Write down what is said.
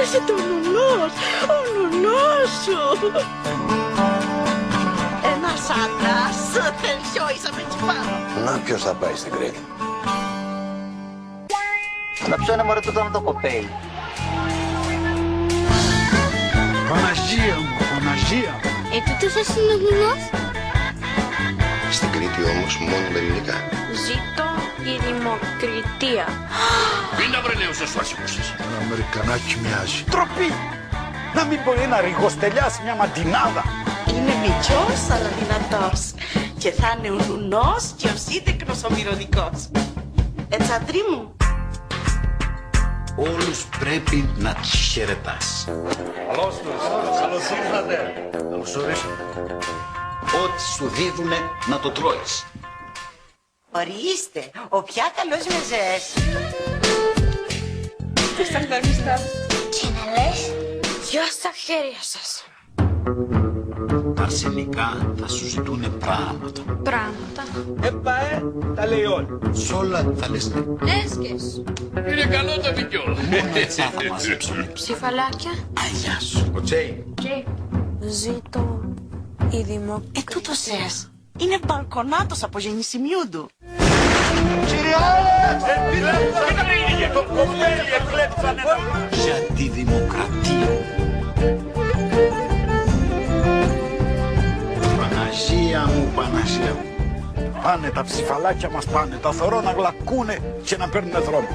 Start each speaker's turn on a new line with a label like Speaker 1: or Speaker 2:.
Speaker 1: Έρχεται ο νουνός σου. Ένας άντρας θέλει σιώησα με κεφάλο.
Speaker 2: Να ποιος θα πάει στην Κρήτη.
Speaker 3: Να ποιο είναι μωρέ τούτο το κοπέι.
Speaker 4: Παναγία μου, Παναγία μου.
Speaker 5: Τούτος σας είναι ο γουλός.
Speaker 2: Στην Κρήτη όμως μόνο με ελληνικά.
Speaker 5: Ζήτω η δημοκρατία.
Speaker 6: Μην τα βρελαίωσε σου ασύμουσες.
Speaker 4: Ένα Αμερικανάκι μοιάζει. Τροπή! Να μην μπορεί να ρηγοστελιάσει μια μαντινάδα.
Speaker 1: Είναι μικρός αλλά δυνατός. Και θα είναι ο νουνός και ο σύντεκνος ο μυρωδικός. Αντρί μου.
Speaker 7: Όλους πρέπει να τους χαιρετάς.
Speaker 6: Καλώς ήρθατε.
Speaker 7: Καλώς ορίσατε. Ό,τι σου δίδουνε να το τρώεις.
Speaker 1: Ορίστε, ο πια καλός μεζές.
Speaker 5: Και να λες, γεια στα χέρια σας.
Speaker 7: Τα αρσενικά θα σου ζητούνε πράγματα.
Speaker 5: Πράγματα.
Speaker 4: Τα λέει όλοι.
Speaker 7: Σ' όλα θα λες ναι.
Speaker 5: Λέσχες.
Speaker 6: Είναι καλό το δικαιόλ.
Speaker 7: Μόνο έτσι θα μαζέψουνε.
Speaker 5: Ψηφαλάκια.
Speaker 7: Αγιά σου.
Speaker 4: Ο Τσέι.
Speaker 5: Ζήτω η δημοκρατία.
Speaker 1: Τούτος σες. Είναι μπαλκονάτος από γεννησιμιού του.
Speaker 7: Για τη δημοκρατία. Παναγία μου, Παναγία μου.
Speaker 4: Πάνε τα ψηφαλάκια μας, πάνε. Τα θωρώ να γλακούνε και να παίρνουνε δρόμο.